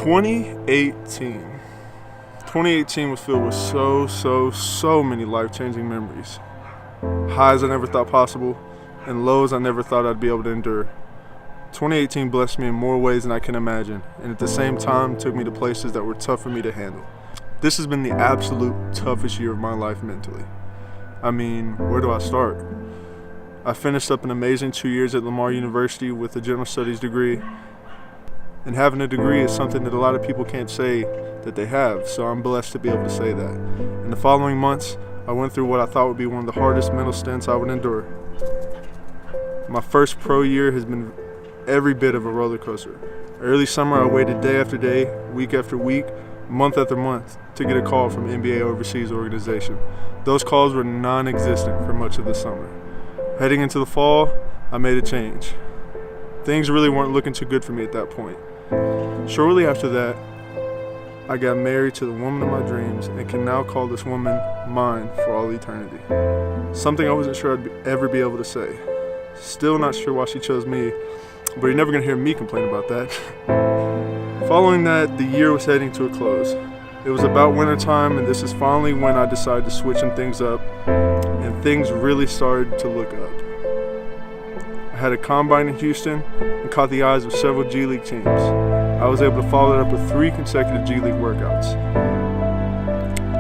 2018. 2018 was filled with so many life-changing memories. Highs I never thought possible, and lows I never thought I'd be able to endure. 2018 blessed me in more ways than I can imagine, and at the same time took me to places that were tough for me to handle. This has been the absolute toughest year of my life mentally. I mean, where do I start? I finished up an amazing 2 years at Lamar University with a general studies degree. And having a degree is something that a lot of people can't say that they have, so I'm blessed to be able to say that. In the following months, I went through what I thought would be one of the hardest mental stints I would endure. My first pro year has been every bit of a roller coaster. Early summer, I waited day after day, week after week, month after month to get a call from NBA overseas organization. Those calls were non-existent for much of the summer. Heading into the fall, I made a change. Things really weren't looking too good for me at that point. Shortly after that, I got married to the woman of my dreams and can now call this woman mine for all eternity. Something I wasn't sure I'd ever be able to say. Still not sure why she chose me, but you're never gonna hear me complain about that. Following that, the year was heading to a close. It was about winter time, and this is finally when I decided to switch some things up, and things really started to look up. I had a combine in Houston and caught the eyes of several G League teams. I was able to follow it up with 3 consecutive G League workouts.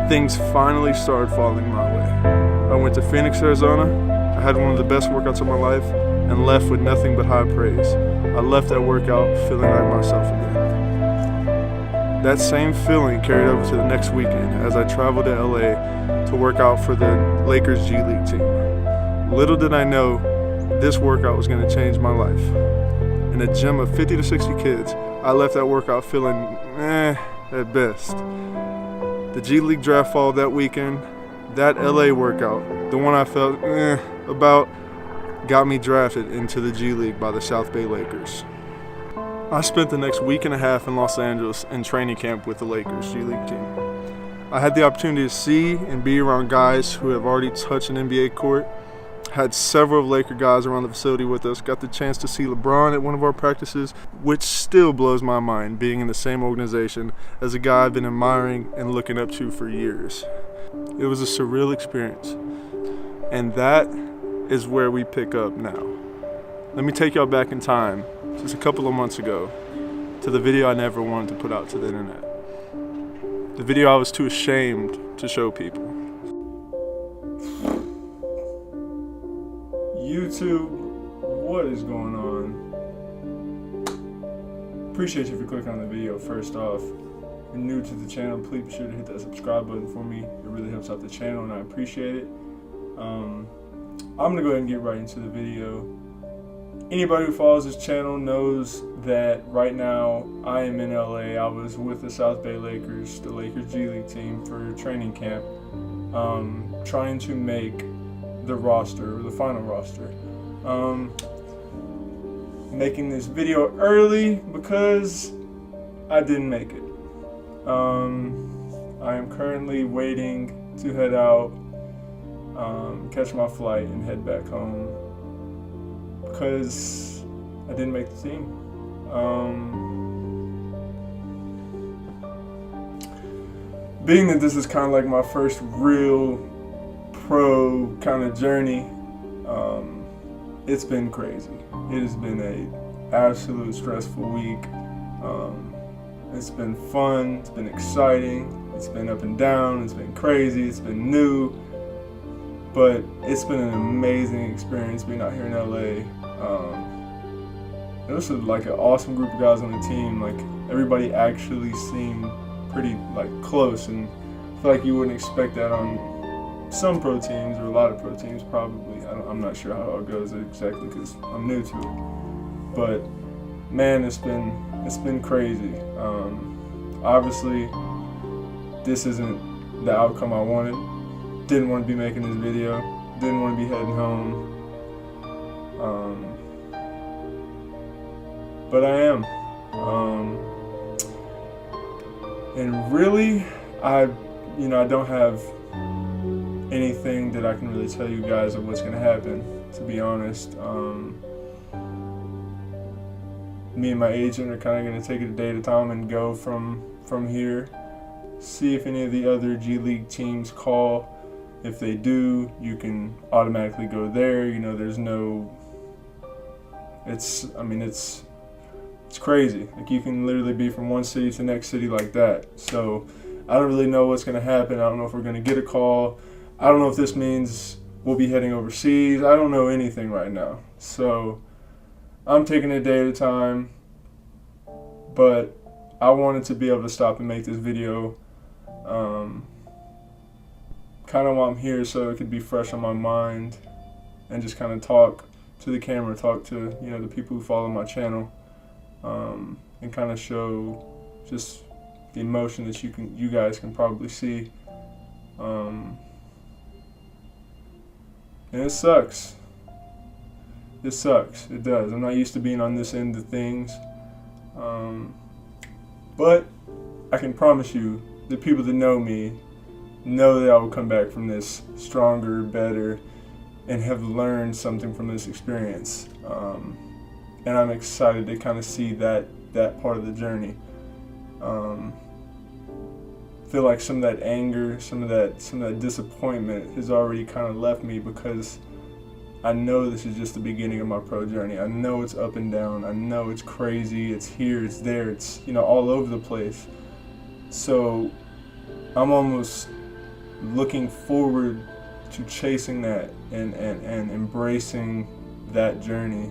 Things finally started falling my way. I went to Phoenix, Arizona. I had one of the best workouts of my life and left with nothing but high praise. I left that workout feeling like myself again. That same feeling carried over to the next weekend as I traveled to LA to work out for the Lakers G League team. Little did I know this workout was going to change my life. In a gym of 50 to 60 kids, I left that workout feeling at best. The G League draft followed that weekend. That LA workout, the one I felt about, got me drafted into the G League by the South Bay Lakers. I spent the next week and a half in Los Angeles in training camp with the Lakers G League team. I had the opportunity to see and be around guys who have already touched an NBA court. Had several Laker guys around the facility with us. Got the chance to see LeBron at one of our practices, which still blows my mind, being in the same organization as a guy I've been admiring and looking up to for years. It was a surreal experience. And that is where we pick up now. Let me take y'all back in time, just a couple of months ago, to the video I never wanted to put out to the internet. The video I was too ashamed to show people. YouTube, what is going on? Appreciate you for clicking on the video first off. If you're new to the channel, please be sure to hit that subscribe button for me. It really helps out the channel and I appreciate it. I'm gonna go ahead and get right into the video. Anybody who follows this channel knows that right now I am in LA. I was with the South Bay Lakers, the Lakers G League team, for training camp, trying to make the roster, or the final roster. Making this video early because I didn't make it. I am currently waiting to head out, catch my flight and head back home because I didn't make the team. Being that this is kind of like my first real pro kind of journey, it's been crazy. It has been a absolute stressful week. It's been fun, it's been exciting, it's been up and down, it's been crazy, it's been new, but it's been an amazing experience being out here in LA. It was like an awesome group of guys on the team. Like, everybody actually seemed pretty close, and I feel like you wouldn't expect that on some pro teams, or a lot of pro teams probably. I'm not sure how it goes exactly because I'm new to it. But man, it's been crazy. Obviously, this isn't the outcome I wanted. Didn't want to be making this video. Didn't want to be heading home. But I am. And really, I don't have anything that I can really tell you guys of what's going to happen, to be honest. me and my agent are kind of going to take it a day at a time and go from here. See if any of the other G League teams call. If they do, you can automatically go there. You know, there's no. It's crazy. Like, you can literally be from one city to the next city like that. So I don't really know what's going to happen. I don't know if we're going to get a call. I don't know if this means we'll be heading overseas. I don't know anything right now. So I'm taking it a day at a time. But I wanted to be able to stop and make this video kind of while I'm here, so it could be fresh on my mind, and just kind of talk to the camera, talk to, you know, the people who follow my channel, and kind of show just the emotion that you guys can probably see. And it sucks. It sucks. It does. I'm not used to being on this end of things. But I can promise you, the people that know me know that I will come back from this stronger, better, and have learned something from this experience. And I'm excited to kind of see that part of the journey. Feel like some of that anger, some of that disappointment has already kind of left me, because I know this is just the beginning of my pro journey. I know it's up and down. I know it's crazy. It's here, it's there, it's, you know, all over the place. So I'm almost looking forward to chasing that and embracing that journey,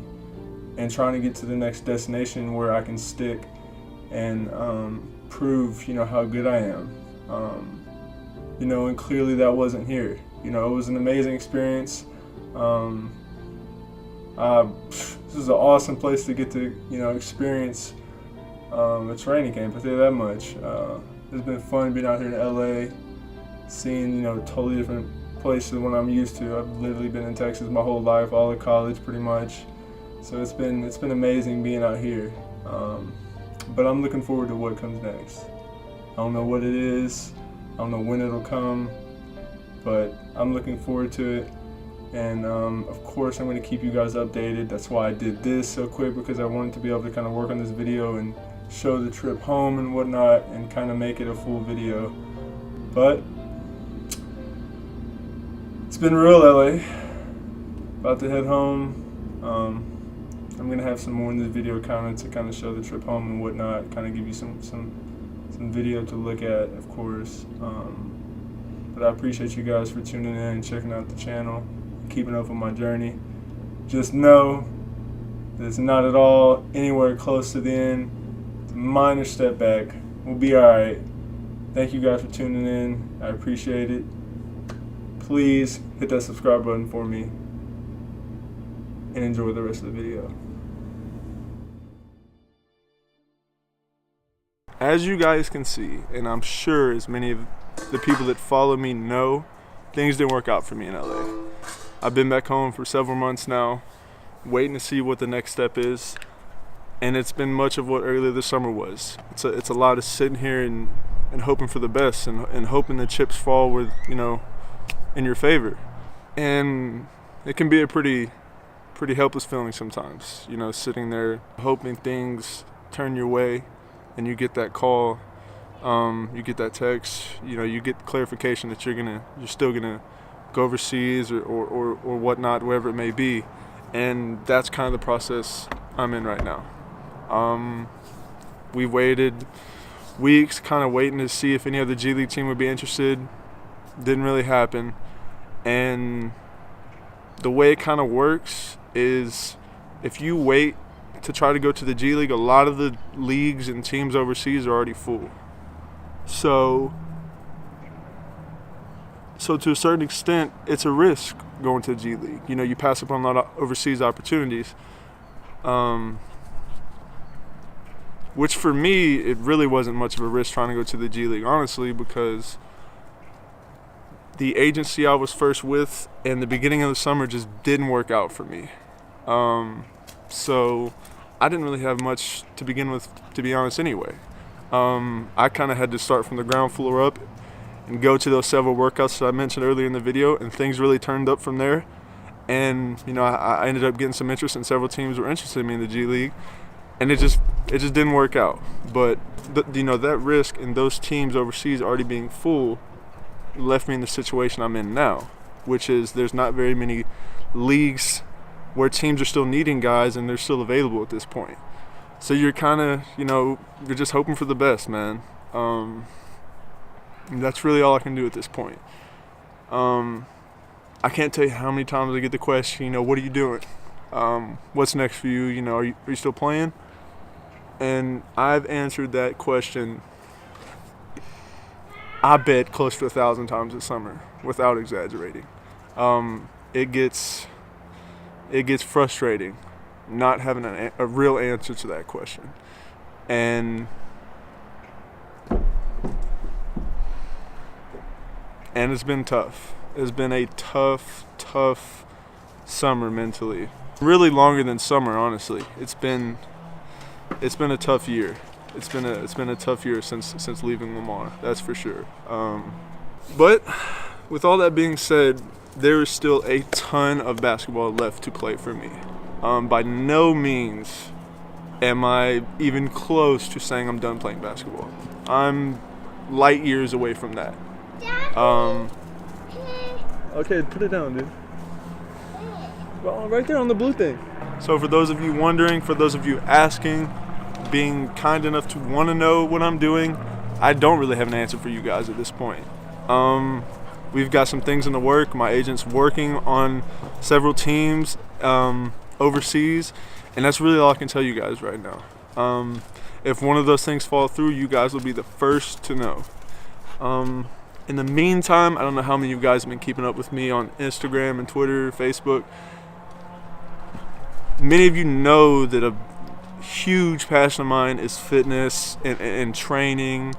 and trying to get to the next destination where I can stick and prove, you know, how good I am. You know, and clearly that wasn't here. You know, it was an amazing experience. This is an awesome place to get to, you know, experience a training camp, I'll tell you that much. It's been fun being out here in LA, seeing, you know, totally different places than what I'm used to. I've literally been in Texas my whole life, all of college pretty much. So it's been amazing being out here. But I'm looking forward to what comes next. I don't know what it is. I don't know when it'll come, but I'm looking forward to it. And of course, I'm going to keep you guys updated. That's why I did this so quick, because I wanted to be able to kind of work on this video and show the trip home and whatnot, and kind of make it a full video. But it's been real, LA. About to head home. I'm gonna have some more in this video to kind of show the trip home and whatnot, kind of give you some video to look at, of course. But I appreciate you guys for tuning in and checking out the channel, keeping up with my journey. Just know that it's not at all anywhere close to the end. It's a minor step back. We'll be alright. Thank you guys for tuning in. I appreciate it. Please hit that subscribe button for me and enjoy the rest of the video. As you guys can see, and I'm sure as many of the people that follow me know, things didn't work out for me in LA. I've been back home for several months now, waiting to see what the next step is, and it's been much of what earlier this summer was. It's a lot of sitting here and hoping for the best, and hoping the chips fall with, you know, in your favor. And it can be a pretty helpless feeling sometimes, you know, sitting there hoping things turn your way, and you get that call, you get that text, you know, you get clarification that you're still gonna go overseas or whatnot, wherever it may be. And that's kind of the process I'm in right now. We waited weeks, kind of waiting to see if any other G League team would be interested. Didn't really happen. And the way it kind of works is, if you wait to try to go to the G League, a lot of the leagues and teams overseas are already full. So to a certain extent, it's a risk going to the G League. You know, you pass up on a lot of overseas opportunities. Which for me, it really wasn't much of a risk trying to go to the G League, honestly, because the agency I was first with in the beginning of the summer just didn't work out for me. So I didn't really have much to begin with, to be honest, anyway. I kind of had to start from the ground floor up and go to those several workouts that I mentioned earlier in the video, and things really turned up from there. And, you know, I ended up getting some interest, and several teams were interested in me in the G League. and it just didn't work out. But you know, that risk and those teams overseas already being full left me in the situation I'm in now, which is there's not very many leagues where teams are still needing guys and they're still available at this point. So you're kind of, you know, you're just hoping for the best, man. That's really all I can do at this point. I can't tell you how many times I get the question, you know, what are you doing? What's next for you? You know, are you still playing? And I've answered that question, I bet, close to 1,000 times this summer, without exaggerating. It gets frustrating not having a real answer to that question. And it's been tough. It's been a tough summer mentally. Really longer than summer, honestly. It's been a tough year. It's been a tough year since leaving Lamar, that's for sure. But with all that being said, there is still a ton of basketball left to play for me. By no means am I even close to saying I'm done playing basketball. I'm light years away from that. Okay, put it down, dude. Well, right there on the blue thing. So for those of you wondering, for those of you asking, being kind enough to want to know what I'm doing, I don't really have an answer for you guys at this point. We've got some things in the work. My agent's working on several teams overseas, and that's really all I can tell you guys right now. If one of those things fall through, you guys will be the first to know. In the meantime, I don't know how many of you guys have been keeping up with me on Instagram and Twitter, Facebook. Many of you know that a huge passion of mine is fitness and training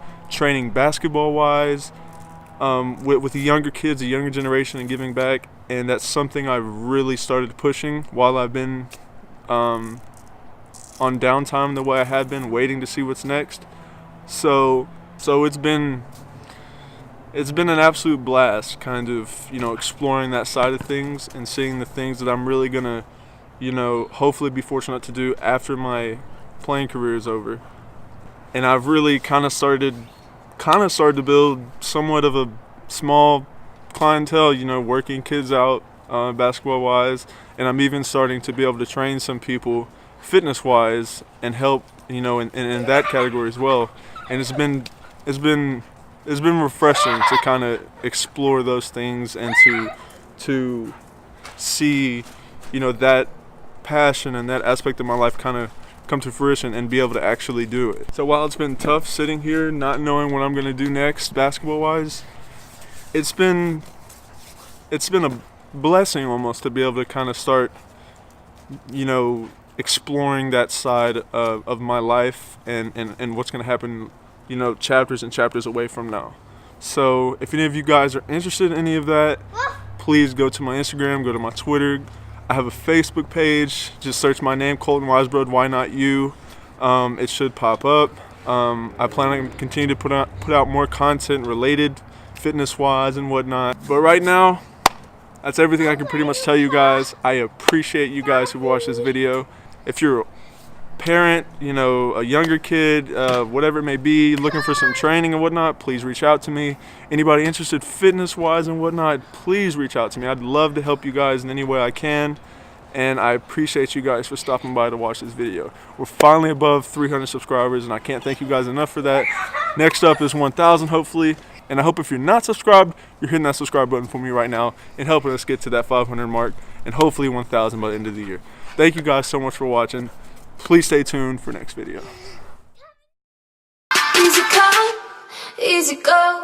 basketball-wise, with the younger kids, the younger generation, and giving back. And that's something I've really started pushing while I've been on downtime the way I have been, waiting to see what's next. So it's been an absolute blast, kind of, you know, exploring that side of things and seeing the things that I'm really gonna, you know, hopefully be fortunate to do after my playing career is over. And I've really kind of started to build somewhat of a small clientele, you know, working kids out basketball wise, and I'm even starting to be able to train some people fitness wise and help, you know, in that category as well. And it's been refreshing to kind of explore those things and to see, you know, that passion and that aspect of my life kind of come to fruition and be able to actually do it. So while it's been tough sitting here not knowing what I'm going to do next basketball wise, it's been a blessing almost to be able to kind of start, you know, exploring that side of my life and what's going to happen, you know, chapters and chapters away from now. So if any of you guys are interested in any of that, please go to my Instagram, go to my Twitter. I have a Facebook page. Just search my name, Colton Weisbrod, why not you? It should pop up. I plan on continue to put out more content related fitness wise and whatnot. But right now, that's everything I can pretty much tell you guys. I appreciate you guys who watched this video. If you're a parent, you know, a younger kid, whatever it may be, looking for some training and whatnot, please reach out to me. Anybody interested fitness wise and whatnot, please reach out to me. I'd love to help you guys in any way I can. And I appreciate you guys for stopping by to watch this video. We're finally above 300 subscribers, and I can't thank you guys enough for that. Next up is 1,000, hopefully. And I hope if you're not subscribed, you're hitting that subscribe button for me right now and helping us get to that 500 mark and hopefully 1,000 by the end of the year. Thank you guys so much for watching. Please stay tuned for next video. Easy come, easy go.